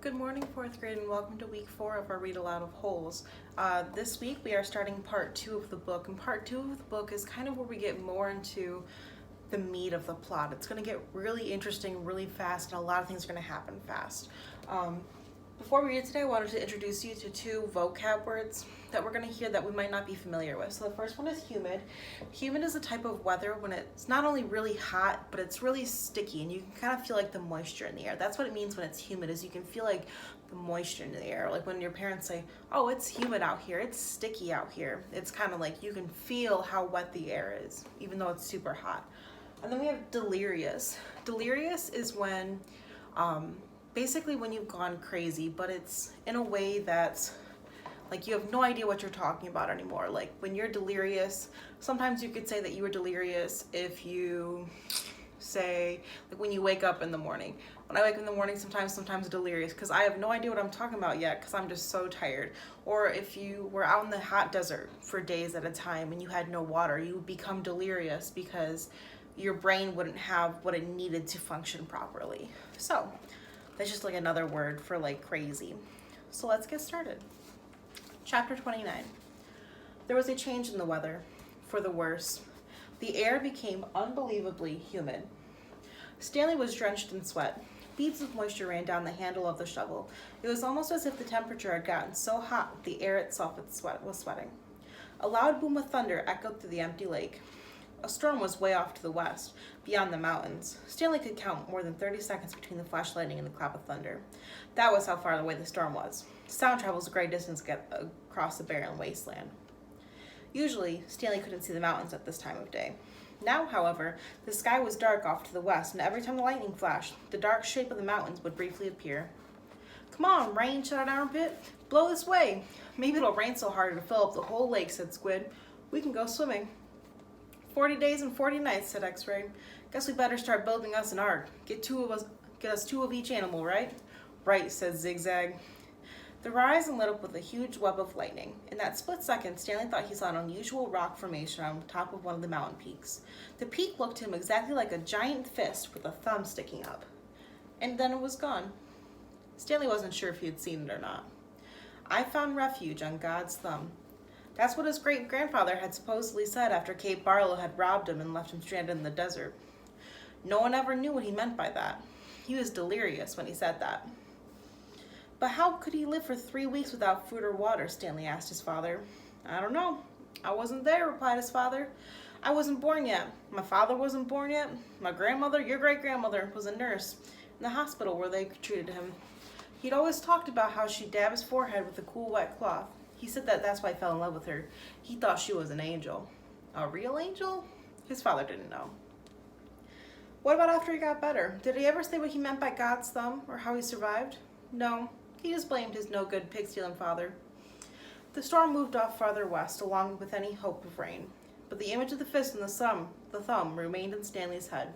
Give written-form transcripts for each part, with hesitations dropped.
Good morning, fourth grade, and welcome to week 4 of our Read Aloud of Holes. This week we are starting part 2 of the book, and part 2 of the book is kind of where we get more into the meat of the plot. It's going to get really interesting really fast, and a lot of things are going to happen fast. Before we read today, I wanted to introduce you to 2 vocab words that we're going to hear that we might not be familiar with. So the first one is humid. Humid is a type of weather when it's not only really hot, but it's really sticky, and you can kind of feel like the moisture in the air. That's what it means when it's humid, is you can feel like the moisture in the air. Like when your parents say, oh, it's humid out here, it's sticky out here. It's kind of like you can feel how wet the air is, even though it's super hot. And then we have delirious. Delirious is when basically when you've gone crazy, but it's in a way that's like you have no idea what you're talking about anymore. Like when you're delirious, sometimes you could say that you were delirious if you say, like when you wake up in the morning. When I wake up in the morning, sometimes delirious because I have no idea what I'm talking about yet because I'm just so tired. Or if you were out in the hot desert for days at a time and you had no water, you would become delirious because your brain wouldn't have what it needed to function properly. So that's just like another word for like crazy. So let's get started. Chapter 29. There was a change in the weather, for the worse. The air became unbelievably humid. Stanley was drenched in sweat. Beads of moisture ran down the handle of the shovel. It was almost as if the temperature had gotten so hot that the air itself was sweating. A loud boom of thunder echoed through the empty lake. A storm was way off to the west, beyond the mountains. Stanley could count more than 30 seconds between the flash lightning and the clap of thunder. That was how far away the storm was. Sound travels a great distance to get across the barren wasteland. Usually, Stanley couldn't see the mountains at this time of day. Now, however, the sky was dark off to the west, and every time the lightning flashed, the dark shape of the mountains would briefly appear. Come on, rain, shouted Armpit. Blow this way. Maybe it'll rain so hard it'll fill up the whole lake, said Squid. We can go swimming. 40 days and 40 nights, said X-Ray. Guess we better start building us an ark. Get us 2 of each animal, right? Right, said Zigzag. The horizon lit up with a huge web of lightning. In that split second, Stanley thought he saw an unusual rock formation on top of one of the mountain peaks. The peak looked to him exactly like a giant fist with a thumb sticking up. And then it was gone. Stanley wasn't sure if he had seen it or not. I found refuge on God's thumb. That's what his great-grandfather had supposedly said after Kate Barlow had robbed him and left him stranded in the desert. No one ever knew what he meant by that. He was delirious when he said that. But how could he live for 3 weeks without food or water? Stanley asked his father. I don't know. I wasn't there, replied his father. I wasn't born yet. My father wasn't born yet. My grandmother, your great-grandmother, was a nurse in the hospital where they treated him. He'd always talked about how she'd dab his forehead with a cool wet cloth. He said that's why he fell in love with her. He thought she was an angel. A real angel? His father didn't know. What about after he got better? Did he ever say what he meant by God's thumb or how he survived? No, he just blamed his no-good pig-stealing father. The storm moved off farther west along with any hope of rain, but the image of the fist and the thumb remained in Stanley's head.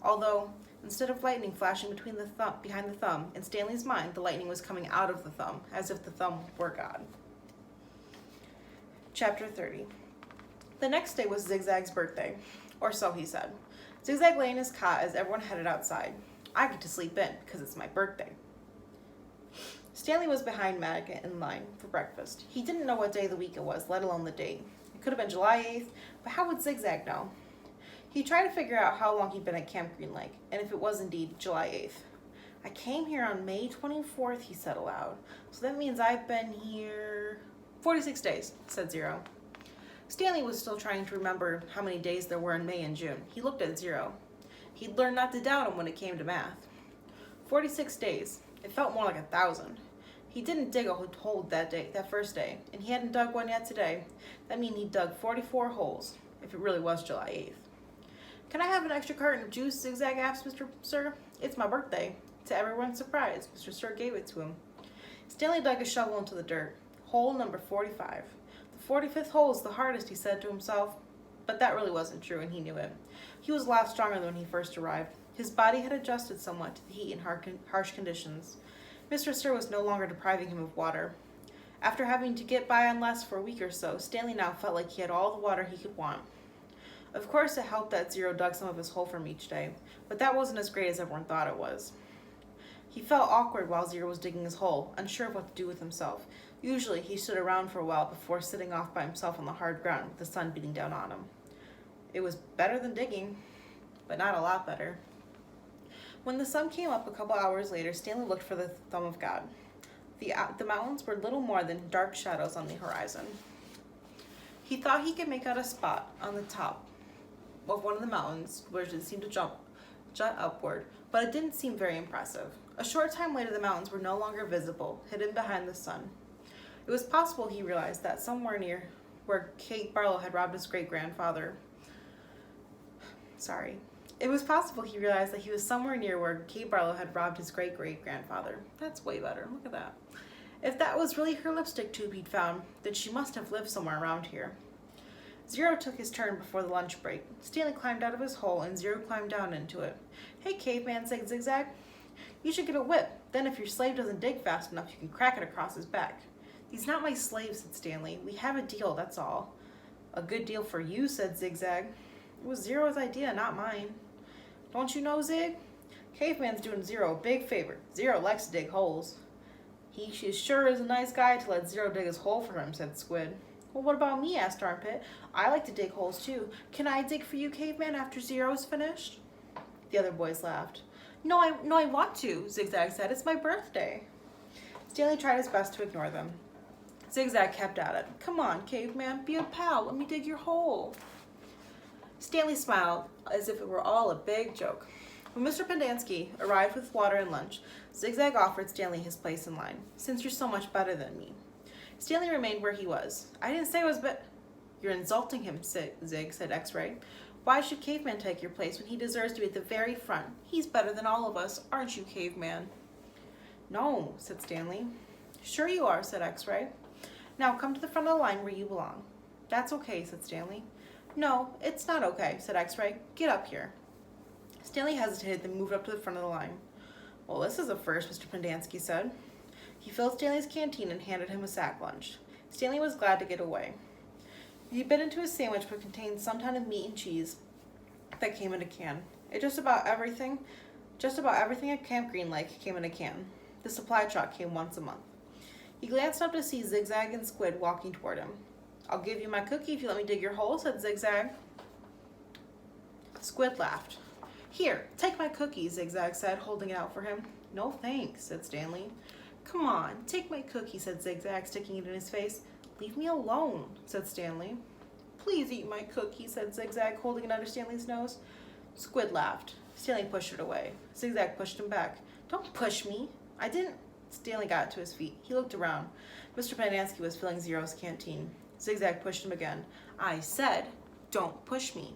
Although, instead of lightning flashing behind the thumb, in Stanley's mind, the lightning was coming out of the thumb, as if the thumb were God. Chapter 30. The next day was Zigzag's birthday, or so he said. Zigzag lay in his cot as everyone headed outside. I get to sleep in, because it's my birthday. Stanley was behind Madigan in line for breakfast. He didn't know what day of the week it was, let alone the date. It could have been July 8th, but how would Zigzag know? He tried to figure out how long he'd been at Camp Green Lake, and if it was indeed July 8th. I came here on May 24th, he said aloud. So that means I've been here 46 days, said Zero. Stanley was still trying to remember how many days there were in May and June. He looked at Zero. He'd learned not to doubt him when it came to math. 46 days. It felt more like 1,000. He didn't dig a hole that first day, and he hadn't dug one yet today. That means he dug 44 holes, if it really was July 8th. Can I have an extra carton of juice? Zigzag asked Mr. Sir. It's my birthday. To everyone's surprise, Mr. Sir gave it to him. Stanley dug a shovel into the dirt. Hole number 45. The 45th hole is the hardest, he said to himself. But that really wasn't true, and he knew it. He was a lot stronger than when he first arrived. His body had adjusted somewhat to the heat and harsh conditions. Mr. Sir was no longer depriving him of water. After having to get by on less for a week or so, Stanley now felt like he had all the water he could want. Of course, it helped that Zero dug some of his hole from each day, but that wasn't as great as everyone thought it was. He felt awkward while Zero was digging his hole, unsure of what to do with himself. Usually, he stood around for a while before sitting off by himself on the hard ground with the sun beating down on him. It was better than digging, but not a lot better. When the sun came up a couple hours later, Stanley looked for the thumb of God. The mountains were little more than dark shadows on the horizon. He thought he could make out a spot on the top of one of the mountains where it seemed to jut upward, but it didn't seem very impressive. A short time later, the mountains were no longer visible, hidden behind the sun. It was possible, he realized, that somewhere near where Kate Barlow had robbed his great-grandfather. It was possible he realized that he was somewhere near where Kate Barlow had robbed his great-great-grandfather. That's way better. Look at that. If that was really her lipstick tube he'd found, then she must have lived somewhere around here. Zero took his turn before the lunch break. Stanley climbed out of his hole, and Zero climbed down into it. "Hey, caveman," said Zigzag. "You should get a whip. Then if your slave doesn't dig fast enough, you can crack it across his back." "He's not my slave," said Stanley. "We have a deal, that's all." "A good deal for you," said Zigzag. "It was Zero's idea, not mine." "Don't you know, Zig? Caveman's doing Zero a big favor. Zero likes to dig holes." "He sure is a nice guy to let Zero dig his hole for him," said Squid. "Well, what about me?" asked Armpit. "I like to dig holes too. Can I dig for you, Caveman, after Zero's finished?" The other boys laughed. No, I want to," Zigzag said. "It's my birthday." Stanley tried his best to ignore them. Zigzag kept at it. "Come on, Caveman, be a pal. Let me dig your hole." Stanley smiled as if it were all a big joke. When Mr. Pendanski arrived with water and lunch, Zigzag offered Stanley his place in line. "Since you're so much better than me." Stanley remained where he was. "I didn't say I was "You're insulting him, Zig," said X-Ray. "Why should Caveman take your place when he deserves to be at the very front? He's better than all of us, aren't you, Caveman?" "No," said Stanley. "Sure you are," said X-Ray. "Now come to the front of the line where you belong." "That's okay," said Stanley. "No, it's not okay," said X-Ray. "Get up here." Stanley hesitated, then moved up to the front of the line. "Well, this is a first," Mr. Pendanski said. He filled Stanley's canteen and handed him a sack lunch. Stanley was glad to get away. He bit into his sandwich, but contained some kind of meat and cheese that came in a can. Just about everything at Camp Green Lake came in a can. The supply truck came once a month. He glanced up to see Zigzag and Squid walking toward him. "I'll give you my cookie if you let me dig your hole," said Zigzag. Squid laughed. "Here, take my cookie," Zigzag said, holding it out for him. "No thanks," said Stanley. "Come on, take my cookie," said Zigzag, sticking it in his face. "Leave me alone," said Stanley. "Please eat my cookie," said Zigzag, holding it under Stanley's nose. Squid laughed. Stanley pushed it away. Zigzag pushed him back. "Don't push me." "I didn't." Stanley got to his feet. He looked around. Mr. Pendanski was filling Zero's canteen. Zigzag pushed him again. "I said, don't push me."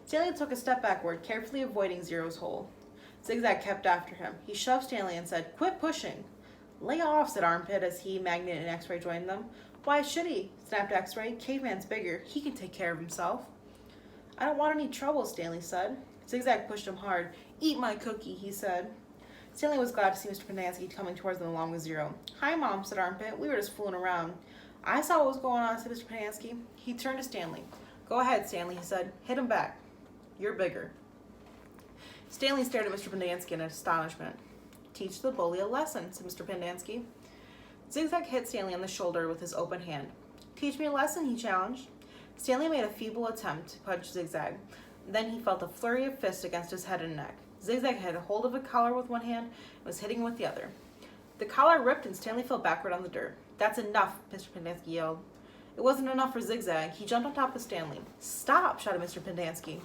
Stanley took a step backward, carefully avoiding Zero's hole. Zigzag kept after him. He shoved Stanley and said, "Quit pushing." "Lay off," said Armpit as he, Magnet, and X-Ray joined them. "Why should he?" snapped X-Ray. "Caveman's bigger. He can take care of himself." "I don't want any trouble," Stanley said. Zigzag pushed him hard. "Eat my cookie," he said. Stanley was glad to see Mr. Pendanski coming towards them along with Zero. "Hi, Mom," said Armpit. "We were just fooling around." "I saw what was going on," said Mr. Pendanski. He turned to Stanley. "Go ahead, Stanley," he said. "Hit him back. You're bigger." Stanley stared at Mr. Pendanski in astonishment. "Teach the bully a lesson," said Mr. Pendanski. Zigzag hit Stanley on the shoulder with his open hand. "Teach me a lesson," he challenged. Stanley made a feeble attempt to punch Zigzag. Then he felt a flurry of fists against his head and neck. Zigzag had a hold of a collar with one hand and was hitting him with the other. The collar ripped and Stanley fell backward on the dirt. "That's enough," Mr. Pendanski yelled. It wasn't enough for Zigzag. He jumped on top of Stanley. "Stop!" shouted Mr. Pendanski.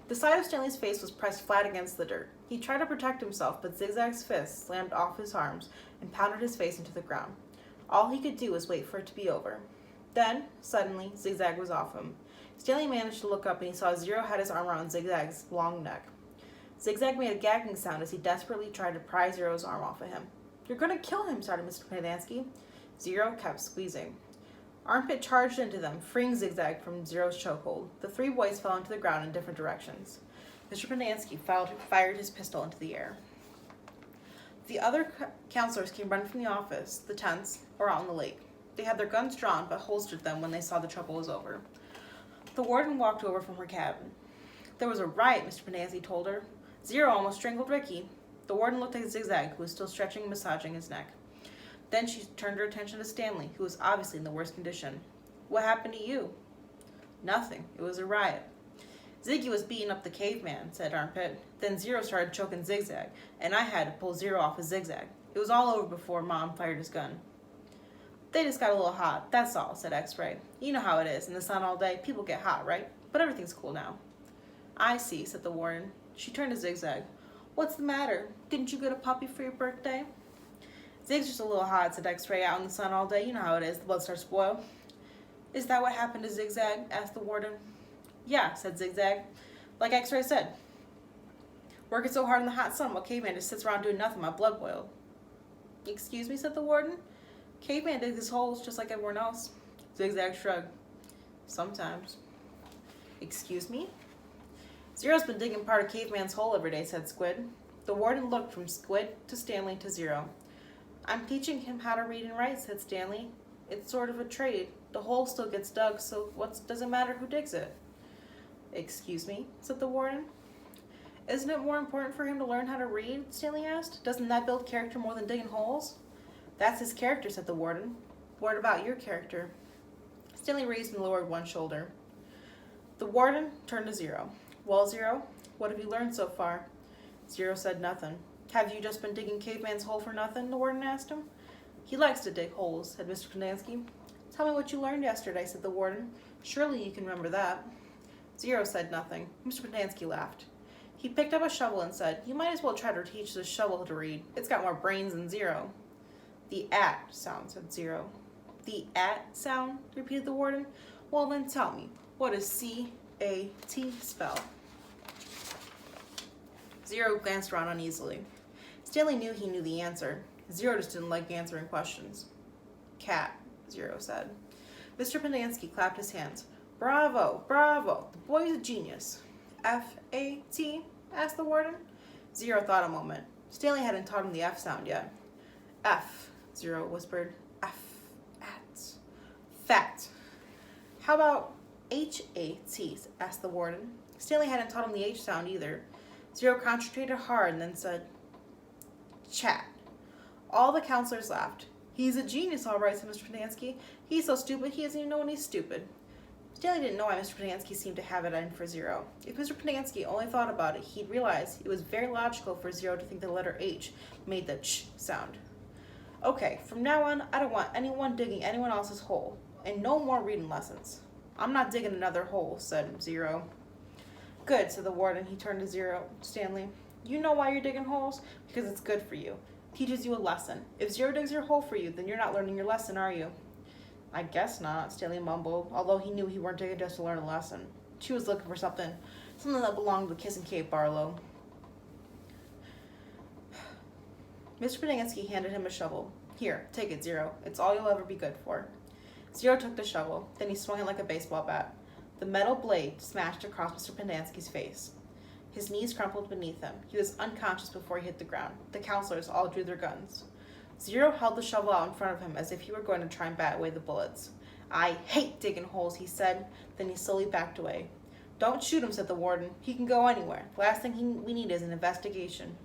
The side of Stanley's face was pressed flat against the dirt. He tried to protect himself, but Zigzag's fist slammed off his arms and pounded his face into the ground. All he could do was wait for it to be over. Then, suddenly, Zigzag was off him. Stanley managed to look up and he saw Zero had his arm around Zigzag's long neck. Zigzag made a gagging sound as he desperately tried to pry Zero's arm off of him. "You're going to kill him," shouted Mr. Pendanski. Zero kept squeezing. Armpit charged into them, freeing Zigzag from Zero's chokehold. The three boys fell into the ground in different directions. Mr. Pendanski fired his pistol into the air. The other counselors came running from the office, the tents, or out on the lake. They had their guns drawn, but holstered them when they saw the trouble was over. The warden walked over from her cabin. "There was a riot," Mr. Pendanski told her. "Zero almost strangled Ricky." The warden looked at Zigzag, who was still stretching and massaging his neck. Then she turned her attention to Stanley, who was obviously in the worst condition. What happened to you? Nothing. It was a riot. Ziggy was beating up the caveman, said Armpit. Then Zero started choking Zigzag, and I had to pull Zero off of Zigzag. It was all over before Mom fired his gun. They just got a little hot, that's all, said X-Ray. You know how it is. In the sun all day, people get hot, right? But everything's cool now. I see, said the warden. She turned to Zigzag. What's the matter? Didn't you get a puppy for your birthday? Zig's just a little hot, said X-Ray. Out in the sun all day, you know how it is. The blood starts to boil. Is that what happened to Zigzag? Asked the warden. Yeah, said Zigzag. Like X-Ray said. Working so hard in the hot sun while Caveman just sits around doing nothing, my blood boiled. Excuse me, said the warden. Caveman digs his holes just like everyone else. Zigzag shrugged. Sometimes. Excuse me? Zero's been digging part of Caveman's hole every day, said Squid. The warden looked from Squid to Stanley to Zero. I'm teaching him how to read and write, said Stanley. It's sort of a trade. The hole still gets dug, so what does it matter who digs it? Excuse me, said the warden. Isn't it more important for him to learn how to read? Stanley asked. Doesn't that build character more than digging holes? That's his character, said the warden. What about your character? Stanley raised and lowered one shoulder. The warden turned to Zero. Well, Zero, what have you learned so far? Zero said nothing. Have you just been digging Caveman's hole for nothing? The warden asked him. He likes to dig holes, said Mr. Pendanski. Tell me what you learned yesterday, said the warden. Surely you can remember that. Zero said nothing. Mr. Pendanski laughed. He picked up a shovel and said, You might as well try to teach this shovel to read. It's got more brains than Zero. The at sound, said Zero. The at sound, repeated the warden. Well then tell me, what does C-A-T spell? Zero glanced around uneasily. Stanley knew he knew the answer. Zero just didn't like answering questions. Cat, Zero said. Mr. Pendanski clapped his hands. Bravo, bravo, the boy's a genius. F-A-T? Asked the warden. Zero thought a moment. Stanley hadn't taught him the F sound yet. F, Zero whispered. F, at. Fat. How about H-A-T? Asked the warden. Stanley hadn't taught him the H sound either. Zero concentrated hard and then said, Chat. All the counselors laughed. He's a genius, all right, said Mr. Pendanski. He's so stupid he doesn't even know when he's stupid. Stanley didn't know why Mr. Pendanski seemed to have it in for Zero. If Mr. Pendanski only thought about it, he'd realize it was very logical for Zero to think the letter H made the ch sound. Okay, from now on, I don't want anyone digging anyone else's hole, and no more reading lessons. I'm not digging another hole, said Zero. Good, said the warden. He turned to Stanley. You know why you're digging holes? Because it's good for you. Teaches you a lesson. If Zero digs your hole for you, then you're not learning your lesson, are you? I guess not, Stanley mumbled, although he knew he weren't digging just to learn a lesson. She was looking for something that belonged to the Kissing Cave Barlow. Mr. Pendanski handed him a shovel. Here, take it, Zero. It's all you'll ever be good for. Zero took the shovel. Then he swung it like a baseball bat. The metal blade smashed across Mr. Pendanski's face. His knees crumpled beneath him. He was unconscious before he hit the ground. The counselors all drew their guns. Zero held the shovel out in front of him as if he were going to try and bat away the bullets. I hate digging holes, he said. Then he slowly backed away. Don't shoot him, said the warden. He can go anywhere. The last thing we need is an investigation.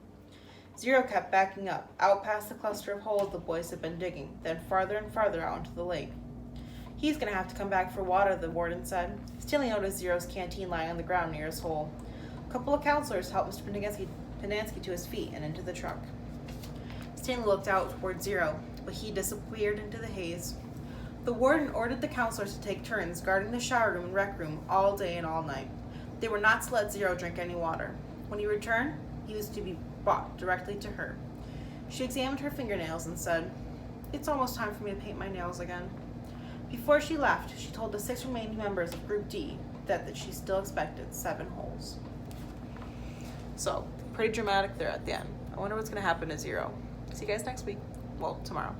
Zero kept backing up, out past the cluster of holes the boys had been digging, then farther and farther out into the lake. He's going to have to come back for water, the warden said. Stanley noticed Zero's canteen lying on the ground near his hole. A couple of counselors helped Mr. Pendanski to his feet and into the truck. Stanley looked out toward Zero, but he disappeared into the haze. The warden ordered the counselors to take turns guarding the shower room and rec room all day and all night. They were not to let Zero drink any water. When he returned, he was to be brought directly to her. She examined her fingernails and said, It's almost time for me to paint my nails again. Before she left, she told the 6 remaining members of Group D that she still expected 7 holes. So, pretty dramatic there at the end. I wonder what's going to happen to Zero. See you guys next week. Well, tomorrow.